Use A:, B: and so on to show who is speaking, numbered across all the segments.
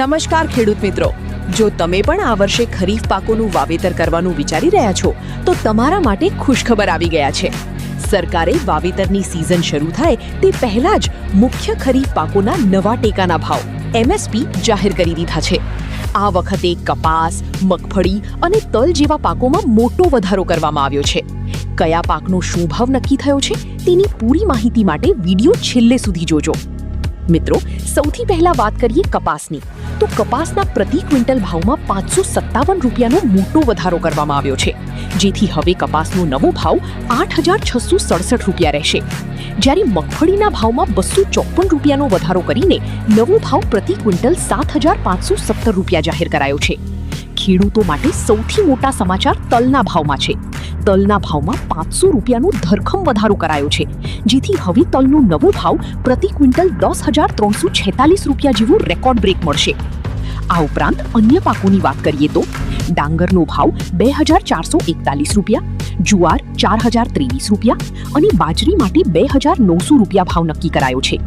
A: નમસ્કાર ખેડૂત મિત્રો, જો તમે પણ આ વર્ષે ખરીફ પાકોનું વાવેતર કરવાનું વિચારી રહ્યા છો તો તમારા માટે ખુશખબર આવી ગયા છે। સરકારે વાવેતરની સિઝન શરૂ થાય તે પહેલા જ મુખ્ય ખરીફ પાકોના નવા ટેકાના ભાવ MSP જાહેર કરી દીધા છે। આ વખતે કપાસ, મગફળી અને તલ જેવા પાકોમાં મોટો વધારો કરવામાં આવ્યો છે। કયા પાકનો શું ભાવ નક્કી થયો છે તેની પૂરી માહિતી માટે વિડીયો છેલ્લે સુધી જોજો। મિત્રો, સૌથી પહેલા વાત કરીએ કપાસની, તો કપાસના પ્રતિ ક્વિન્ટલ ભાવમાં 557 રૂપિયાનો મોટો વધારો કરવામાં આવ્યો છે, જેથી હવે કપાસનો નવો ભાવ 8,667 રૂપિયા રહેશે। જ્યારે મગફળીના ભાવમાં 254 રૂપિયાનો વધારો કરીને નવો ભાવ પ્રતિ ક્વિન્ટલ 7,517 રૂપિયા જાહેર કરાયો છે। ખેડૂતો માટે સૌથી મોટા સમાચાર તલના ભાવમાં છે। તલના ભાવમાં 500 રૂપિયાનો ધરખમ વધારો કરાયો છે, જેથી હવે તલનો નવો ભાવ પ્રતિ ક્વિન્ટલ 10,346 રૂપિયા જેવો રેકોર્ડ બ્રેક મળશે। આ ઉપરાંત અન્ય પાકોની વાત કરીએ તો ડાંગરનો ભાવ 2,441 રૂપિયા, જુવાર 4,023 રૂપિયા અને બાજરી માટે 2,900 રૂપિયા ભાવ નક્કી કરાયો છે।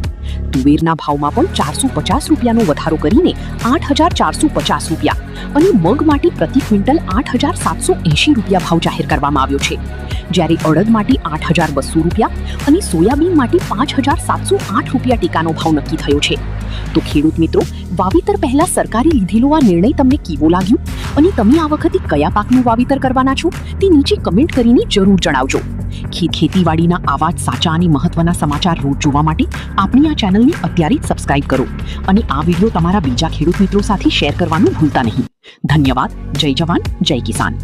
A: તુવેરના ભાવમાં પણ 450 રૂપિયાનો વધારો કરીને 8,450 રૂપિયા અને મગ માટે પ્રતિ ક્વિન્ટલ 8,780 રૂપિયા ભાવ જાહેર કરવામાં આવ્યો છે। જ્યારે અડદ માટે 8,200 રૂપિયા અને સોયાબીન માટે 5,708 રૂપિયા ટેકાનો ભાવ નક્કી થયો છે। તો ખેડૂત મિત્રો, વાવેતર પહેલા સરકારે લીધેલો આ નિર્ણય તમને કેવો લાગ્યો અને તમે આ વખતે કયા પાકનું વાવેતર કરવાના છો તે નીચે કમેન્ટ કરીને જરૂર જણાવજો। ખેતીવાડીના આવા જ સાચા અને મહત્વના સમાચાર રોજ જોવા માટે આપણી આ ચેનલને અત્યારે જ સબસ્ક્રાઇબ કરો અને આ વિડીયો તમારા બીજા ખેડૂત મિત્રો સાથે શેર કરવાનું ભૂલતા નહીં। ધન્યવાદ। જય જવાન, જય કિસાન।